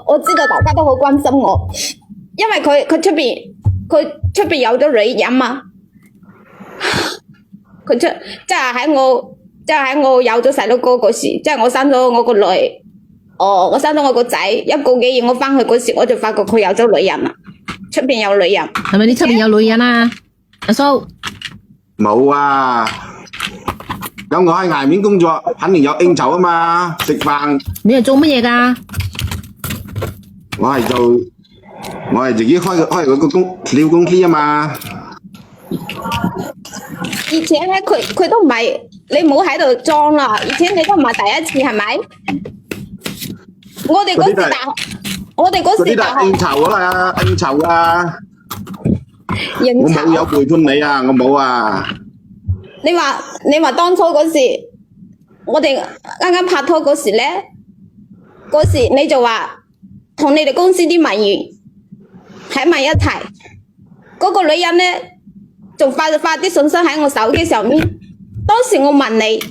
我知道大家都好關心我，因為佢出邊有咗女人嘛，即係喺我有咗細佬哥嗰時，即係我生咗我個女，我生咗我個仔1個幾月，我翻去嗰時我就發覺佢有咗女人啦，出邊有女人。係咪你出邊有女人啊？阿蘇冇啊。咁我喺外面工作，肯定有應酬啊嘛，食飯。你係做乜嘢㗎？我係自己開個料公司啊嘛。而且咧，佢都唔係，你唔好喺度裝啦。而且你都唔係第一次，係咪？我哋嗰時大學，我哋嗰時大學應酬啊嘛，應酬啊。應酬。我冇有背叛你啊，我冇啊。你話當初嗰時，我哋啱啱拍拖嗰時咧，嗰時你就話同你哋公司啲文員喺埋一齊，嗰個女人咧仲發啲信息喺我手機上面。當時我問你，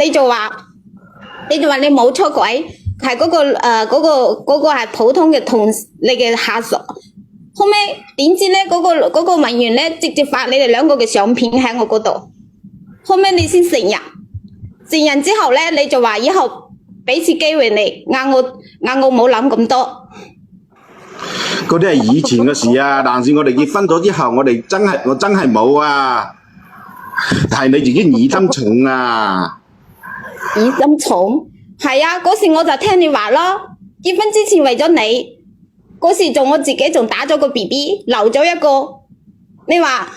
你就話你冇出軌，係嗰個係普通嘅同事，你嘅下屬。後尾點知咧，嗰個文員咧直接發你哋兩個嘅相片喺我嗰度，後尾你先承認之後咧，你就話以後俾次機會你，嗌我冇諗咁多。嗰啲係以前嘅事啊，但是我哋結婚咗之後，我真係冇啊，係你自己疑心重啊。疑心重？係啊，嗰時我就聽你話咯，結婚之前為咗你。嗰時我自己仲打咗個 BB， 留咗一個。你話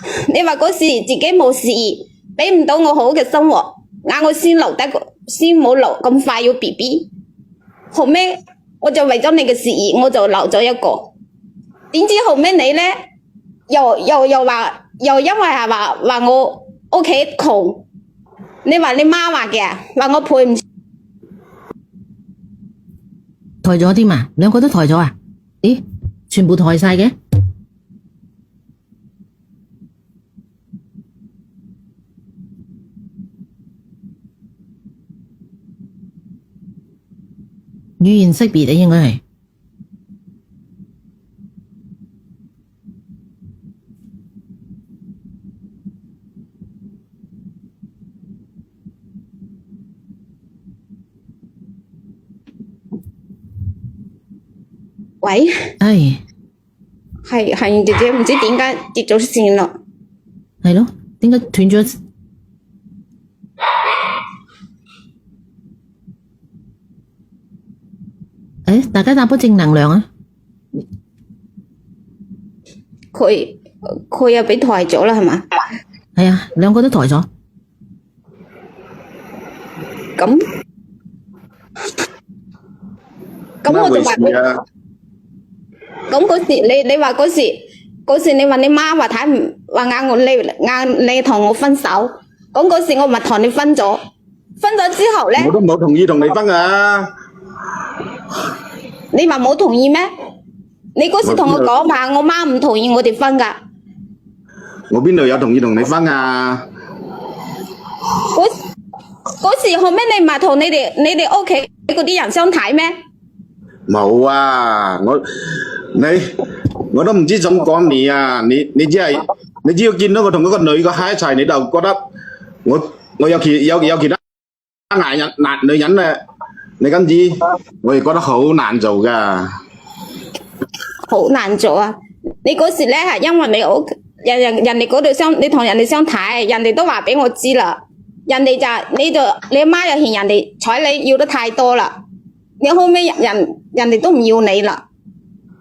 嗰時自己冇事業，俾唔到我好嘅生活，嗌我先冇留咁快要 BB。後尾我就為咗你嘅事業，我就留咗一個。點知後尾你咧又因為係話我屋企窮，你話你媽話嘅，話我配唔抬咗添嘛？兩個都抬咗啊？咦，全部抬晒嘅？語言識別啊，應該係。喂，係姐姐，唔知點解跌咗線啦。係咯，點解斷咗？大家打波正能量啊！佢又俾抬咗啦，係嘛？係啊，兩個都抬咗。咁我就話咁嗰時你話嗰時你話你媽話睇唔話嗌你同我分手，咁嗰時我咪同你分咗之後咧，我都冇同意同你分啊！你話冇同意咩？你嗰時同我講話，我媽唔同意我哋分噶。我邊度有同意同你分啊？嗰時後尾你唔係同你哋屋企嗰啲人相睇咩？冇啊！我都唔知怎講你啊！你只要見到我同嗰個女嘅喺一齊，你就覺得我有其他男女人咧，你咁知我亦覺得好難做噶。好難做啊！你嗰時咧係因為人哋嗰度你同人哋相睇，人哋都話俾我知啦。人哋你阿媽又嫌人哋彩禮要得太多啦。你後尾人哋都唔要你啦，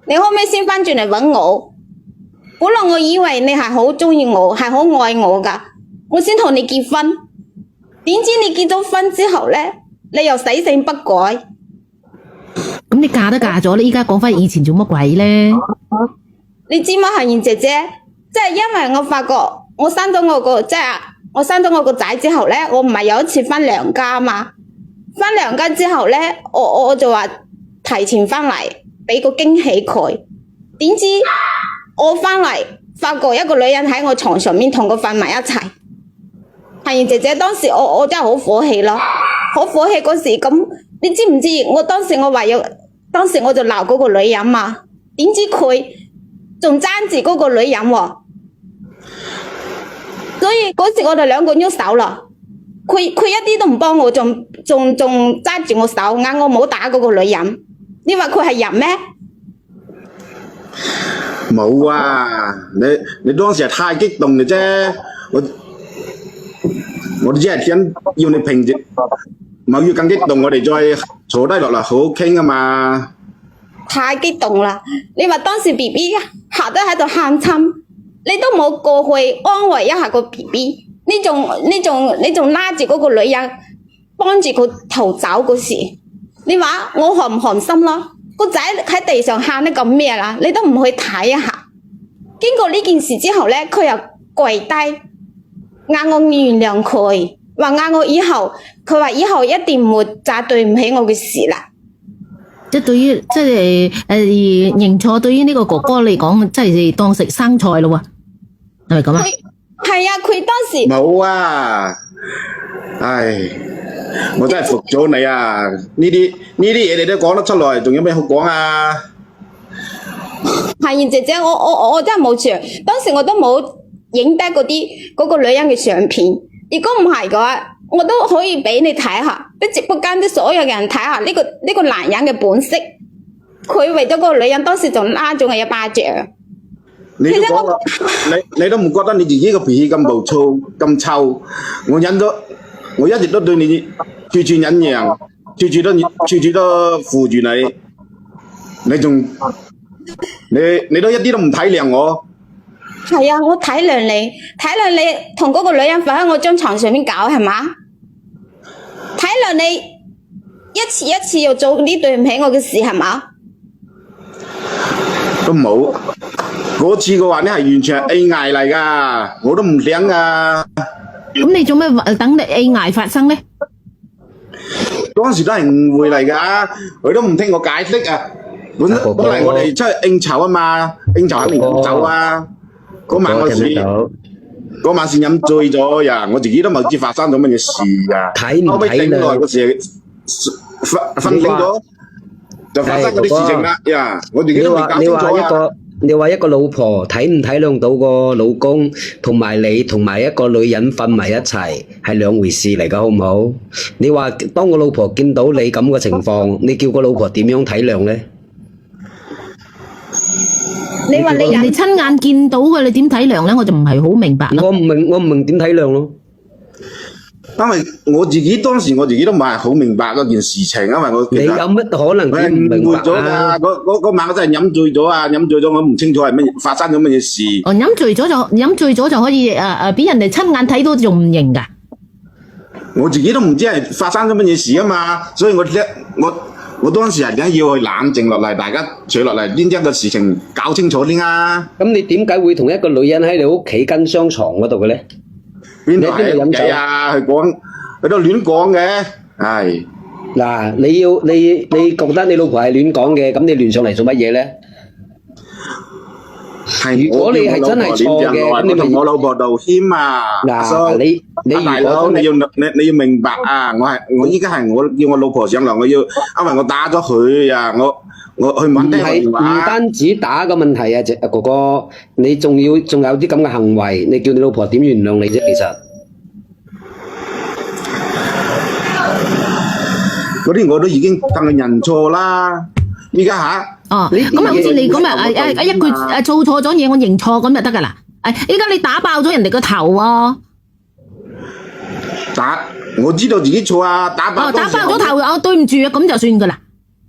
你後尾先翻轉嚟搵我。本來我以為你係好中意我，係好愛我噶，我先同你結婚。點知你結咗婚之後咧，你又死性不改。咁你嫁都嫁咗，你依家講翻以前做乜鬼咧？你知嗎，杏賢姐姐？即係因為我發覺我生咗我個仔之後咧，我唔係有一次翻娘家嘛。翻娘家之後咧，我就話提前翻嚟俾個驚喜佢。點知我翻嚟發覺一個女人喺我床上面同佢瞓埋一齊。杏賢姐姐，當時我真係好火氣咯，好火氣嗰時咁，你知唔知？我當時我話要當時我就鬧嗰個女人嘛，點知佢仲爭住嗰個女人喎，所以嗰時我哋兩個喐手啦。佢一啲都唔幫我，仲揸住我手，嗌我唔好打嗰個女人。你話佢係人咩？冇啊，你當時係太激動嘅啫，我只係想要你平靜，冇要更激動，我哋再坐低落嚟好好傾啊嘛。太激動啦！你話當時 B B 嚇得喺度喊親，你都冇過去安慰一下個 B B， 你仲拉住嗰個女人幫住佢逃走嗰時，你話我寒唔寒心咯？個仔喺地上喊得咁咩啦？你都唔去睇一下。經過呢件事之後咧，佢又跪低嗌我原諒佢，話嗌我以後，佢話以後一定唔會再對唔起我嘅事啦。即係對於即係認錯，對於呢個哥哥嚟講，即係當食生菜咯喎，係咪咁啊？係啊，佢當時冇啊，唉，我真係服咗你啊！呢啲嘢你都講得出來，仲有咩好講啊？係姐姐，我真係冇錯，當時我都冇影低嗰個女人嘅相片。如果唔係嘅話，我都可以俾你睇下，俾直播間啲所有嘅人睇下呢個男人嘅本色。佢為咗嗰個女人，當時仲拉咗我一巴掌。你都講啦，你都唔覺得你自己個脾氣咁暴躁咁臭？我忍咗，我一直都對你處處忍讓，處處都扶住你，你仲你都一啲都唔體諒我。係啊，我體諒你同嗰個女人瞓喺我張床上面搞係嘛？體諒你一次一次又做啲對唔起我嘅事係嘛？都冇嗰次嘅話，你係完全係 A 嗌嚟噶，我都唔想噶。咁你做咩等你 A 嗌發生咧？當時都係誤會嚟噶，佢都唔聽我解釋啊。本來我哋出去應酬啊嘛，應酬肯定飲酒啊。嗰晚先飲醉咗呀，我自己都冇知發生咗乜嘢事啊。後尾醒來嗰時瞓醒咗，就發生嗰啲事情啦呀！我自己都未搞清楚啊。你話一個老婆體唔體諒到個老公，同埋你同埋一個女人瞓埋一齊係兩回事嚟噶，好唔好？你話當個老婆見到你咁嘅情況，你叫個老婆點樣體諒呢？你話你人哋親眼見到嘅，你點體諒咧？我就唔係好明白啦。我唔明點體諒咯。因為我自己當時我自己都唔係好明白嗰件事情，因為我你有乜可能點唔明白啊？嗰晚我真係飲醉咗啊！飲醉咗我唔清楚係乜發生咗乜嘢事。哦，飲醉咗就可以俾人哋親眼睇到仲唔認噶？我自己都唔知係發生咗乜嘢事啊嘛，所以我當時係梗係要去冷靜落嚟，大家坐落嚟，呢個事情搞清楚啲啊！咁你點解會同一個女人喺你屋企跟雙床嗰度嘅咧？邊度係飲酒啊？佢都亂講嘅，係嗱，你覺得你老婆係亂講嘅，咁你亂上嚟做乜嘢咧？如果你係真係錯嘅，咁你同我老婆道歉啊！嗱，你大佬你要明白啊！我依家係我叫我老婆上嚟，因為我打咗佢啊！我去揾聽電話。唔單止打個問題啊，哥哥，你仲有啲咁嘅行為，你叫你老婆點原諒你啫？其實嗰啲我都已經同佢認錯啦。依家吓哦，咁好似你咁一句做錯咗嘢，我認錯咁就得噶啦。依家你打爆咗人哋個頭喎。我知道自己錯啊，打爆咗頭，對唔住啊，咁就算噶啦。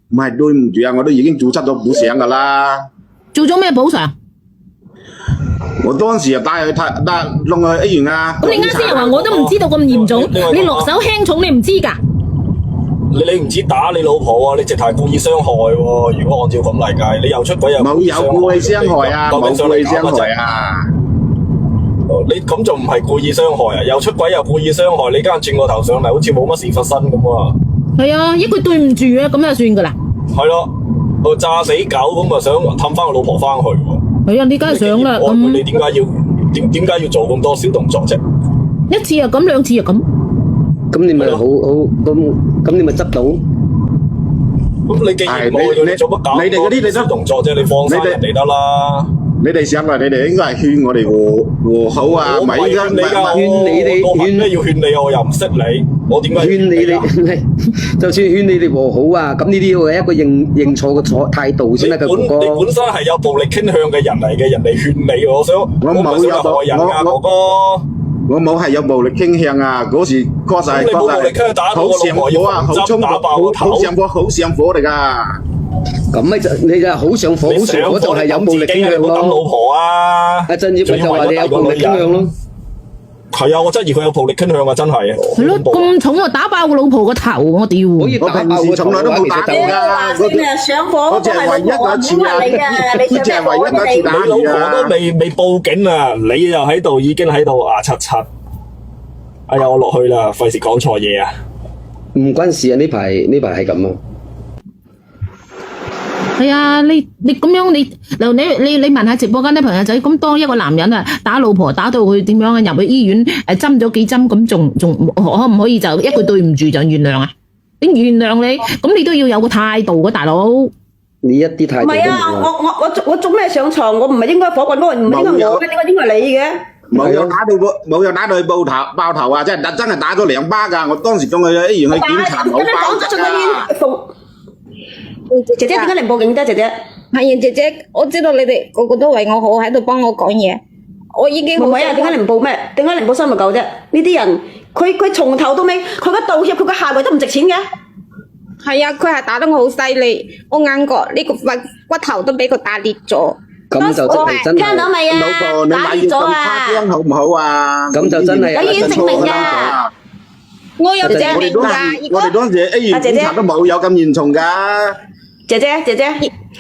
唔係對唔住啊，我都已經做出咗補償噶啦。做咗咩補償？我當時又帶弄去醫院啊。咁你啱先又話我都唔知道咁嚴重，你落手輕重你唔知噶？你唔止打你老婆啊，你直頭係故意傷害喎。如果按照咁嚟計，你又出軌又冇有故意傷害啊，冇故意傷害啊。你咁就唔係故意傷害啊，又出軌又故意傷害，你家轉個頭上嚟，好似冇乜事發生咁啊。係啊，一句對唔住啊，咁就算噶啦。係咯，我炸死狗咁啊，想氹翻個老婆翻去喎。係啊，你梗係想啦。咁你點解要做咁多小動作啫？一次又咁，兩次又咁。咁你咪好咁你咪執到。咁你既然冇去到，你做乜搞？你哋嗰啲你都動作啫，你放生人哋得啦。你哋上嚟，你哋應該係勸我哋和好啊，我唔係勸你㗎，勸你哋我憑咩要勸你啊？我又唔識你，我點解勸你啊？哋，就算勸你哋和好啊，咁呢啲要係一個認錯嘅態度先得㗎，哥你哥。本身係有暴力傾向嘅人嚟嘅，人哋勸你，我唔係想害人㗎，哥哥。我冇係有暴力傾向啊！嗰時確實係咁你冇暴力傾向打到好上火啊，好衝打爆個頭好上火嚟㗎。咁咪就你就好上火，好上火就係有暴力傾向你冇抌老咯。婆啊！阿振業就話你有暴力傾向咯。係啊，我質疑佢有暴力傾向啊，真係。係咯，咁重啊，打爆個老婆個頭，我屌！可以我平時從來都冇打過㗎，上火我只係唯一嗰次啊，你只係唯一嗰次打你老婆你啊都！未報警啊，你又喺度已經喺度七。哎呀，我落去啦，費事講錯嘢啊！唔關事啊，呢排係咁啊。係啊，你咁樣你問下直播間啲朋友仔，咁當一個男人啊打老婆打到佢點樣啊入去醫院針咗幾針，咁仲可唔可以就一句對唔住就原諒啊？點原諒你？咁你都要有個態度嘅大佬。你一啲態度都唔係啊，我做咩上床？我唔係應該火棍嗰個，唔係應該我嘅，點解應該你嘅？冇有打到佢爆頭啊！真係打咗2巴㗎！我當時仲去醫院去檢查冇咁樣講爆咗仲要姐姐點解你唔報警啫？姐姐係啊，姐姐，我知道你哋個個都為我好，喺度幫我講嘢，我已經好唔係啊？點解你唔報咩？點解你唔報新聞狗啫？呢啲人佢從頭到尾，佢個道歉，佢個下跪都唔值錢嘅。係啊，佢係打得我好犀利，我眼角呢個骨頭都俾佢打裂咗。咁就真係真係，聽到未啊？老婆，你打買嘢咁裂咗啊誇！張好唔好啊？咁就真係有醫院證明㗎。我有證我哋明㗎，當時如果我哋當時喺醫院檢查都冇有咁嚴重㗎。姐姐，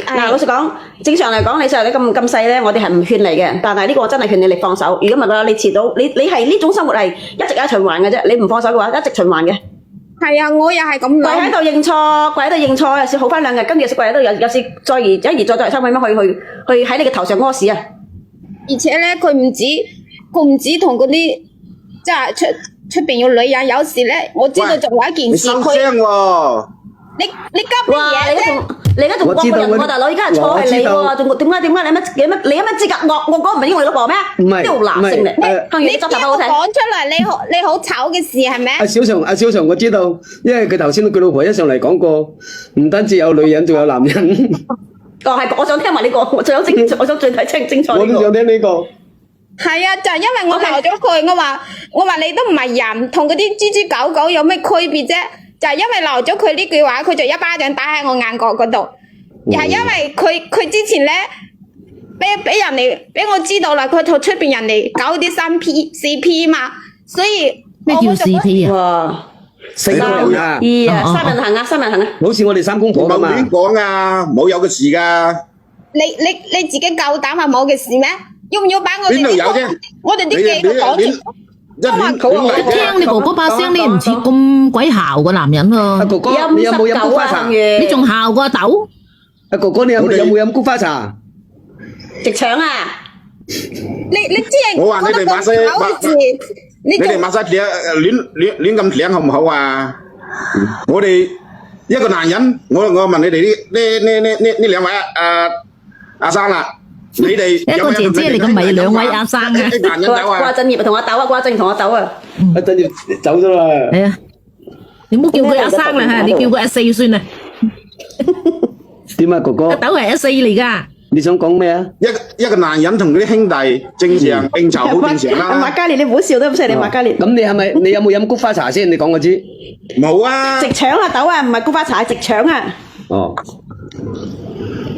嗱，老實講，正常嚟講，你咁細咧，我哋係唔勸你嘅。但係呢個我真係勸你放手。如果唔係嘅話，你遲到，你係呢種生活係一直循環嘅啫。你唔放手嘅話，一直循環嘅。係啊，我又係咁跪喺諗。度認錯，跪喺度認錯，有時好翻2日，跟住有時跪喺度，有時再而再三咁樣去喺你嘅頭上屙屎啊！而且咧，佢唔止同嗰啲即係出邊有女人，有時咧，我知道仲有一件事，你收佢聲喎！你急乜哇！嘢咧？你而家仲惡過人喎，大佬！而家係錯係你喎，仲點解你有乜資格惡？我講唔係應我老婆咩？唔係呢條男性嚟，向你你執頭好睇。講出嚟，你好醜嘅事係咪？阿小松我知道，因為佢頭先佢老婆一上嚟講過，唔單止有女人，仲有男人。哦，係，我想聽埋呢個，我想最睇清楚呢個。我都想聽呢個。係啊，就係因為我鬧咗佢，我話你都唔係人，同嗰啲豬豬狗狗有咩區別啫？就係因為鬧咗佢呢句話，佢就一巴掌打喺我眼角嗰度。又係因為佢之前咧，俾人哋俾我知道啦，佢同出邊人哋搞啲3P 嘛，所以咩叫 CP 啊？哇4個人啊， 2啊，三人行啊，三人行啊！好似我哋3公婆咁冇亂啊。講啊，冇有嘅事㗎。你自己夠膽係冇嘅事咩？要唔要把我哋邊度有啫？我哋啲記錄講出？一亂聽你哥哥把聲，你唔似咁鬼姣嘅男人喎。阿哥哥，你有冇飲菊花茶？你仲姣過阿豆？阿哥哥，你有冇飲菊花茶？直腸啊！你知係我話你哋馬西講嘅事，你哋馬西亂咁舔好唔好啊？我哋一個男人，我問你哋呢兩位阿生啦，你哋一個姐姐嚟嘅，唔係2位阿生啊。啲男人走啊！掛振業同阿豆啊，掛振業同阿豆啊。阿振業走咗啦。係啊，你唔好叫佢阿生啦嚇，你叫佢阿4算啦。點啊，哥哥阿？豆係阿4嚟㗎。你想講咩啊？一個男人同佢啲兄弟正常應酬好正常馬啦。嘉烈，你唔好笑得咁犀利，馬嘉烈。咁你有冇飲菊花茶先？你講我知。冇啊！直腸啊，豆啊，唔係菊花茶，係直腸啊。哦。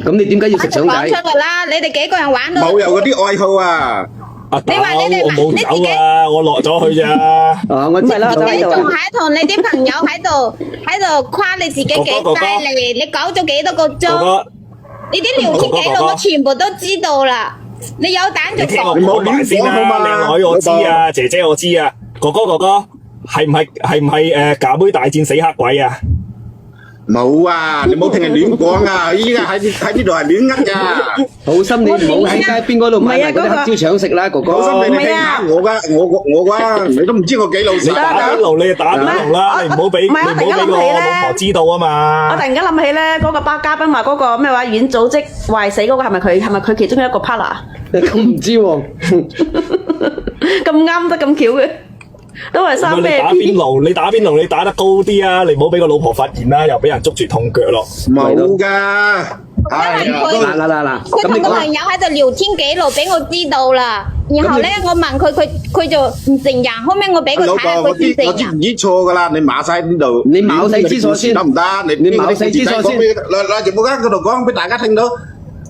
咁你點解要食腸仔講出？嚟啦！你哋幾個人玩到？冇有嗰啲愛好啊！阿豆，你話你哋我冇走啊，我落咗去咋。啊，我知係啦就喺度你仲喺同你啲朋友喺度誇你自己幾犀利？你搞咗幾多個哥鐘？哥，你啲聊天記錄我全部都知道啦。你有膽就你聽我講。講埋先啦，靚女我知啊，姐姐我知啊，哥哥，係唔係假妹大戰死黑鬼啊？冇啊，你冇聽人亂講啊！依家喺呢度係亂呃㗎。好心你唔好喺街邊嗰度買埋嗰啲黑椒腸食啦，哥哥。好心你聽下我㗎，你都唔知我幾老實。你打邊爐你就打邊爐啦，你唔好俾個老婆知道啊我嘛。突然間諗起咧，嗰個巴嘉賓話嗰個咩話軟組織壞死嗰個係咪佢？係咪佢其中一個 partner？咁唔知喎。咁啱得咁巧嘅，都係生咩？你打邊爐，你打得高啲啊！你唔好俾個老婆發現啦，又俾人捉住痛腳咯。冇㗎，係嗱，佢同個朋友喺度聊天記錄俾我知道啦。然後咧，我問佢就唔承認。後尾我俾佢睇下，佢先承我知唔認。知錯㗎啦？你馬晒呢度，你馬晒知錯先得唔得？你馬晒知錯先攞直播間嗰度講俾大家聽到。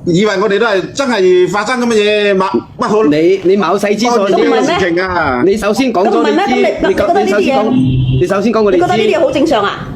以為我哋都係真係發生咁嘅嘢，乜好？你冇細知錯啲事情啊！你首先講咗你知，你首先講過你知。你覺得呢啲嘢好正常啊？